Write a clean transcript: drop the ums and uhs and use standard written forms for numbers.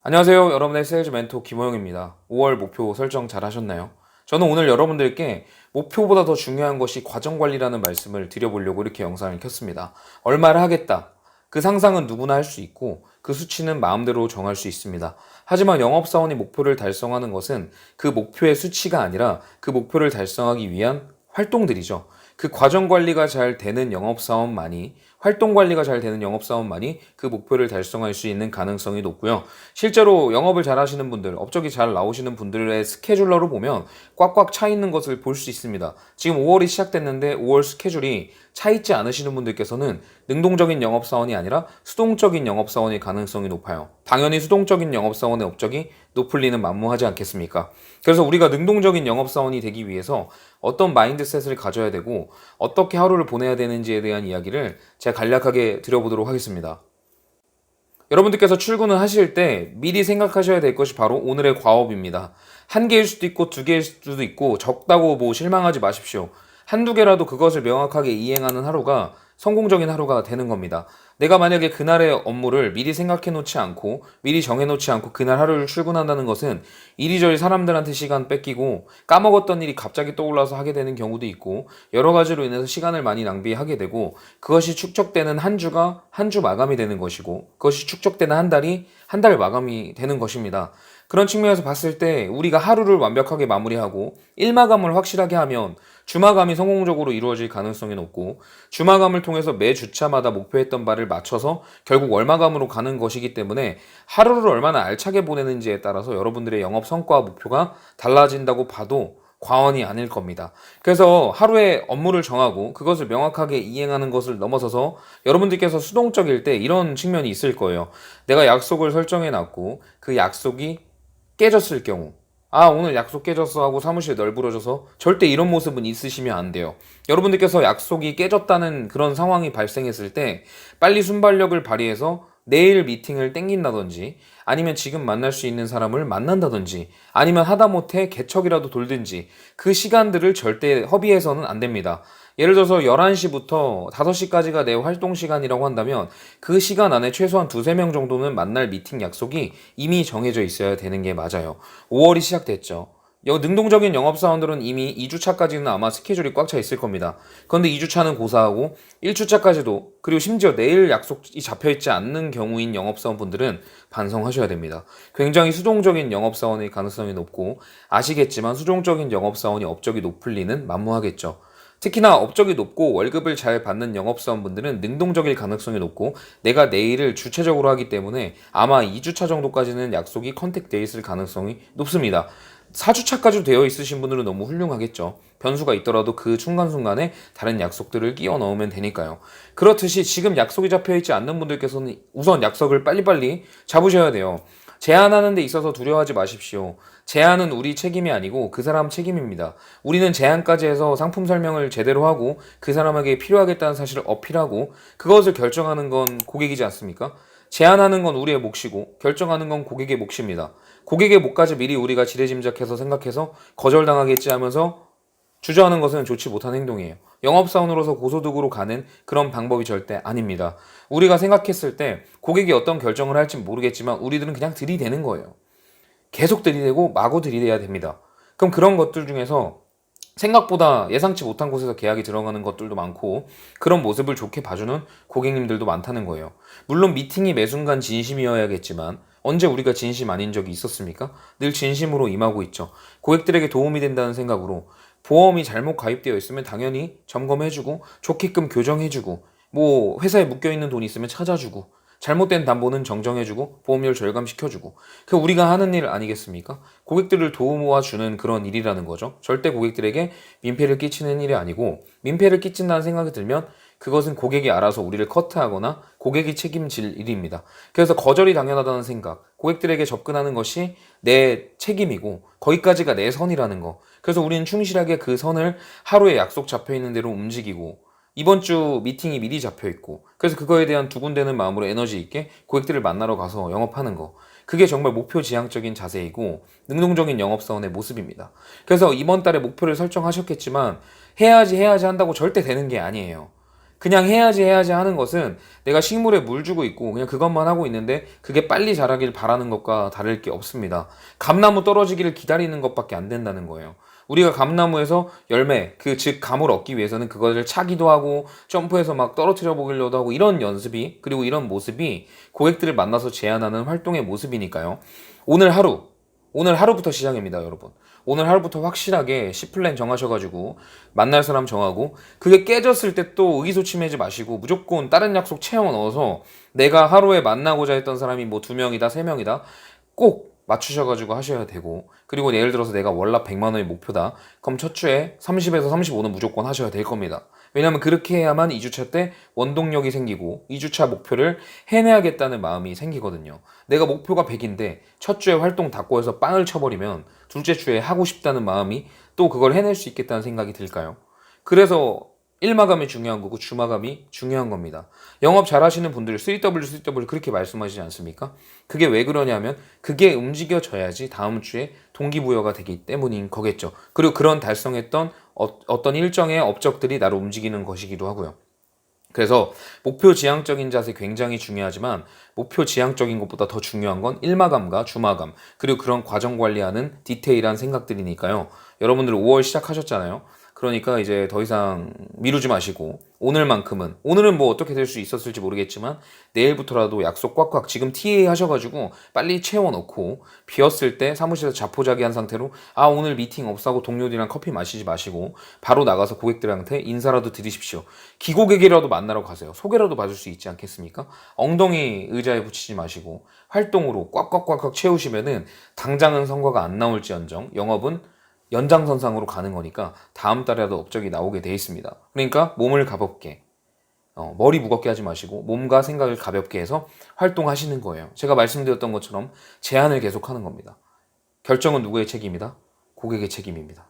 안녕하세요. 여러분의 세일즈 멘토 김호영입니다. 5월 목표 설정 잘 하셨나요? 저는 오늘 여러분들께 목표보다 더 중요한 것이 과정 관리라는 말씀을 드려보려고 이렇게 영상을 켰습니다. 얼마를 하겠다. 그 상상은 누구나 할 수 있고 그 수치는 마음대로 정할 수 있습니다. 하지만 영업사원이 목표를 달성하는 것은 그 목표의 수치가 아니라 그 목표를 달성하기 위한 활동들이죠. 그 과정 관리가 잘 되는 영업사원만이 활동 관리가 잘 되는 영업사원만이 그 목표를 달성할 수 있는 가능성이 높고요. 실제로 영업을 잘 하시는 분들, 업적이 잘 나오시는 분들의 스케줄러로 보면 꽉꽉 차 있는 것을 볼 수 있습니다. 지금 5월이 시작됐는데 5월 스케줄이 차 있지 않으시는 분들께서는 능동적인 영업사원이 아니라 수동적인 영업사원일 가능성이 높아요. 당연히 수동적인 영업사원의 업적이 높을 리는 만무하지 않겠습니까? 그래서 우리가 능동적인 영업사원이 되기 위해서 어떤 마인드셋을 가져야 되고 어떻게 하루를 보내야 되는지에 대한 이야기를 제가 간략하게 드려보도록 하겠습니다. 여러분들께서 출근을 하실 때 미리 생각하셔야 될 것이 바로 오늘의 과업입니다. 한 개일 수도 있고 두 개일 수도 있고 적다고 실망하지 마십시오. 한두 개라도 그것을 명확하게 이행하는 하루가 성공적인 하루가 되는 겁니다. 내가 만약에 그날의 업무를 미리 생각해 놓지 않고 미리 정해 놓지 않고 그날 하루를 출근한다는 것은 이리저리 사람들한테 시간 뺏기고 까먹었던 일이 갑자기 떠올라서 하게 되는 경우도 있고 여러 가지로 인해서 시간을 많이 낭비하게 되고 그것이 축적되는 한 주가 한 주 마감이 되는 것이고 그것이 축적되는 한 달이 한 달 마감이 되는 것입니다. 그런 측면에서 봤을 때 우리가 하루를 완벽하게 마무리하고 일마감을 확실하게 하면 주마감이 성공적으로 이루어질 가능성이 높고 주마감을 통해서 매 주차마다 목표했던 바를 맞춰서 결국 월마감으로 가는 것이기 때문에 하루를 얼마나 알차게 보내는지에 따라서 여러분들의 영업 성과와 목표가 달라진다고 봐도 과언이 아닐 겁니다. 그래서 하루에 업무를 정하고 그것을 명확하게 이행하는 것을 넘어서서 여러분들께서 수동적일 때 이런 측면이 있을 거예요. 내가 약속을 설정해 놨고 그 약속이 깨졌을 경우 오늘 약속 깨졌어 하고 사무실 널브러져서 절대 이런 모습은 있으시면 안 돼요. 여러분들께서 약속이 깨졌다는 그런 상황이 발생했을 때 빨리 순발력을 발휘해서 내일 미팅을 땡긴다든지 아니면 지금 만날 수 있는 사람을 만난다든지 아니면 하다못해 개척이라도 돌든지 그 시간들을 절대 허비해서는 안 됩니다. 예를 들어서 11시부터 5시까지가 내 활동 시간이라고 한다면 그 시간 안에 최소한 두세 명 정도는 만날 미팅 약속이 이미 정해져 있어야 되는 게 맞아요. 5월이 시작됐죠. 능동적인 영업사원들은 이미 2주차까지는 아마 스케줄이 꽉 차 있을 겁니다. 그런데 2주차는 고사하고 1주차까지도 그리고 심지어 내일 약속이 잡혀있지 않는 경우인 영업사원분들은 반성하셔야 됩니다. 굉장히 수동적인 영업사원의 가능성이 높고 아시겠지만 수동적인 영업사원이 업적이 높을 리는 만무하겠죠. 특히나 업적이 높고 월급을 잘 받는 영업사원분들은 능동적일 가능성이 높고 내가 내일을 주체적으로 하기 때문에 아마 2주차 정도까지는 약속이 컨택되어 있을 가능성이 높습니다. 4주차까지 되어 있으신 분들은 너무 훌륭하겠죠. 변수가 있더라도 그 순간순간에 다른 약속들을 끼워 넣으면 되니까요. 그렇듯이 지금 약속이 잡혀 있지 않는 분들께서는 우선 약속을 빨리빨리 잡으셔야 돼요. 제안하는 데 있어서 두려워하지 마십시오. 제안은 우리 책임이 아니고 그 사람 책임입니다. 우리는 제안까지 해서 상품 설명을 제대로 하고 그 사람에게 필요하겠다는 사실을 어필하고 그것을 결정하는 건 고객이지 않습니까? 제안하는 건 우리의 몫이고 결정하는 건 고객의 몫입니다. 고객의 몫까지 미리 우리가 지레짐작해서 생각해서 거절당하겠지 하면서 주저하는 것은 좋지 못한 행동이에요. 영업사원으로서 고소득으로 가는 그런 방법이 절대 아닙니다. 우리가 생각했을 때 고객이 어떤 결정을 할지 모르겠지만 우리들은 그냥 들이대는 거예요. 계속 들이대고 마구 들이대야 됩니다. 그럼 그런 것들 중에서 생각보다 예상치 못한 곳에서 계약이 들어가는 것들도 많고 그런 모습을 좋게 봐주는 고객님들도 많다는 거예요. 물론 미팅이 매 순간 진심이어야겠지만 언제 우리가 진심 아닌 적이 있었습니까? 늘 진심으로 임하고 있죠. 고객들에게 도움이 된다는 생각으로 보험이 잘못 가입되어 있으면 당연히 점검해주고 좋게끔 교정해주고 회사에 묶여있는 돈이 있으면 찾아주고 잘못된 담보는 정정해주고 보험료를 절감시켜주고 그 우리가 하는 일 아니겠습니까? 고객들을 도와주는 그런 일이라는 거죠. 절대 고객들에게 민폐를 끼치는 일이 아니고 민폐를 끼친다는 생각이 들면 그것은 고객이 알아서 우리를 커트하거나 고객이 책임질 일입니다. 그래서 거절이 당연하다는 생각, 고객들에게 접근하는 것이 내 책임이고 거기까지가 내 선이라는 거. 그래서 우리는 충실하게 그 선을 하루에 약속 잡혀있는 대로 움직이고 이번 주 미팅이 미리 잡혀 있고 그래서 그거에 대한 두근대는 마음으로 에너지 있게 고객들을 만나러 가서 영업하는 거. 그게 정말 목표 지향적인 자세이고 능동적인 영업사원의 모습입니다. 그래서 이번 달에 목표를 설정하셨겠지만 해야지 한다고 절대 되는 게 아니에요. 그냥 해야지 하는 것은 내가 식물에 물 주고 있고 그냥 그것만 하고 있는데 그게 빨리 자라길 바라는 것과 다를 게 없습니다. 감나무 떨어지기를 기다리는 것밖에 안 된다는 거예요. 우리가 감나무에서 열매, 즉 감을 얻기 위해서는 그것을 차기도 하고 점프해서 막 떨어뜨려 보기로도 하고 이런 연습이, 그리고 이런 모습이 고객들을 만나서 제안하는 활동의 모습이니까요. 오늘 하루, 오늘 하루부터 시작입니다, 여러분. 오늘 하루부터 확실하게 C플랜 정하셔가지고 만날 사람 정하고, 그게 깨졌을 때 또 의기소침하지 마시고 무조건 다른 약속 채워 넣어서 내가 하루에 만나고자 했던 사람이 뭐 2명이다 3명이다 꼭 맞추셔가지고 하셔야 되고, 그리고 예를 들어서 내가 월납 100만 원이 목표다, 그럼 첫 주에 30에서 35는 무조건 하셔야 될 겁니다. 왜냐면 그렇게 해야만 2주차 때 원동력이 생기고 2주차 목표를 해내야겠다는 마음이 생기거든요. 내가 목표가 100인데 첫 주에 활동 닫고 해서 빵을 쳐버리면 둘째 주에 하고 싶다는 마음이 또 그걸 해낼 수 있겠다는 생각이 들까요? 그래서 일마감이 중요한 거고 주마감이 중요한 겁니다. 영업 잘하시는 분들 3W 그렇게 말씀하시지 않습니까? 그게 왜 그러냐면 그게 움직여져야지 다음 주에 동기부여가 되기 때문인 거겠죠. 그리고 그런 달성했던 어떤 일정의 업적들이 나를 움직이는 것이기도 하고요. 그래서 목표 지향적인 자세 굉장히 중요하지만 목표 지향적인 것보다 더 중요한 건 일마감과 주마감, 그리고 그런 과정 관리하는 디테일한 생각들이니까요. 여러분들 5월 시작하셨잖아요. 그러니까 이제 더 이상 미루지 마시고 오늘은 뭐 어떻게 될 수 있었을지 모르겠지만 내일부터라도 약속 꽉꽉 지금 TA 하셔가지고 빨리 채워놓고, 비었을 때 사무실에서 자포자기한 상태로 오늘 미팅 없어 하고 동료들이랑 커피 마시지 마시고 바로 나가서 고객들한테 인사라도 드리십시오. 기고객이라도 만나러 가세요. 소개라도 받을 수 있지 않겠습니까? 엉덩이 의자에 붙이지 마시고 활동으로 꽉꽉꽉꽉 채우시면은 당장은 성과가 안 나올지언정 영업은 연장선상으로 가는 거니까 다음 달에라도 업적이 나오게 돼 있습니다. 그러니까 몸을 가볍게, 머리 무겁게 하지 마시고 몸과 생각을 가볍게 해서 활동하시는 거예요. 제가 말씀드렸던 것처럼 제안을 계속하는 겁니다. 결정은 누구의 책임이다? 고객의 책임입니다.